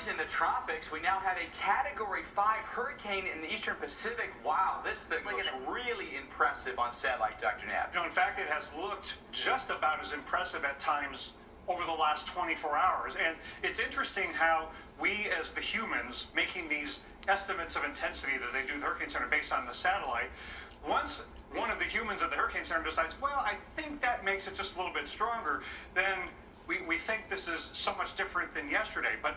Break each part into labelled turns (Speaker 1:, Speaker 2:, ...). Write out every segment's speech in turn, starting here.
Speaker 1: storms in the tropics. We now have a Category 5 hurricane in the eastern Pacific. Wow, this thing looks really impressive on satellite, Dr. Knapp.
Speaker 2: In fact, it has looked just about as impressive at times over the last 24 hours. And it's interesting how we, as the humans, making these estimates of intensity that they do the Hurricane Center based on the satellite, once one of the humans at the Hurricane Center decides, well, I think that makes it just a little bit stronger, then we think this is so much different than yesterday. But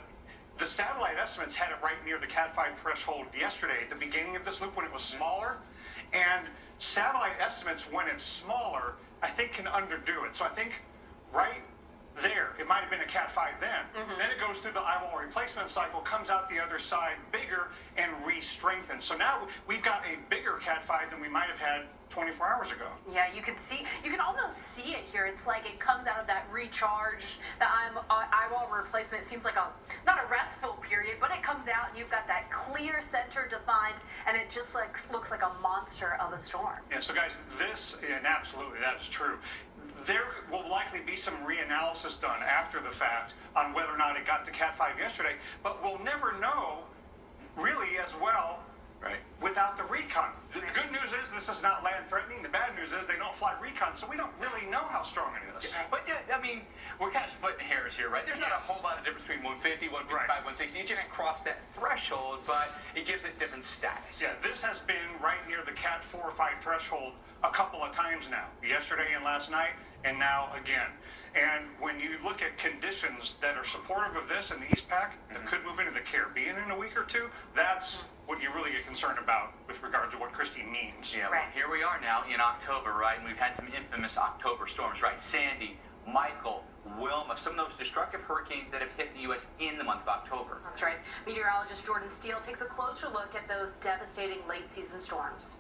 Speaker 2: the satellite estimates had it right near the Cat 5 threshold yesterday at the beginning of this loop when it was smaller. And satellite estimates, when it's smaller, I think can underdo it. So I think right there, it might have been a Cat 5 then. Then it goes through the eyewall replacement cycle, comes out the other side bigger, and re-strengthens. So now we've got a bigger Cat 5 than we might have had 24 hours ago.
Speaker 3: Yeah, you can almost see it here. It's like it comes out of that recharge, the eyewall replacement. It seems like not a restful period, but it comes out and you've got that clear center defined, and it just looks like a monster of a storm.
Speaker 2: Yeah, so guys, and absolutely, that is true. There will likely be some reanalysis done after the fact on whether or not it got to Cat 5 yesterday, but we'll never know really as well without the recon. The good news is this is not land threatening. The bad news is they don't fly recon, so we don't really know how strong it is.
Speaker 1: But, I mean, we're kind of splitting hairs here, right? There's not a whole lot of difference between 150, 155, 160. You just cross that threshold, but it gives it different status.
Speaker 2: Yeah, this has been right near the Cat 4 or 5 threshold a couple of times now. Yesterday and last night, and now again. And when you look at conditions that are supportive of this in the East Pac that could move into the Caribbean in a week or two, that's what you really get concerned about with regard to what Kristy means.
Speaker 1: Yeah, well, here we are now in October, right? And we've had some infamous October storms, right? Sandy, Michael, Wilma, some of those destructive hurricanes that have hit the U.S. in the month of October.
Speaker 3: That's right. Meteorologist Jordan Steele takes a closer look at those devastating late season storms.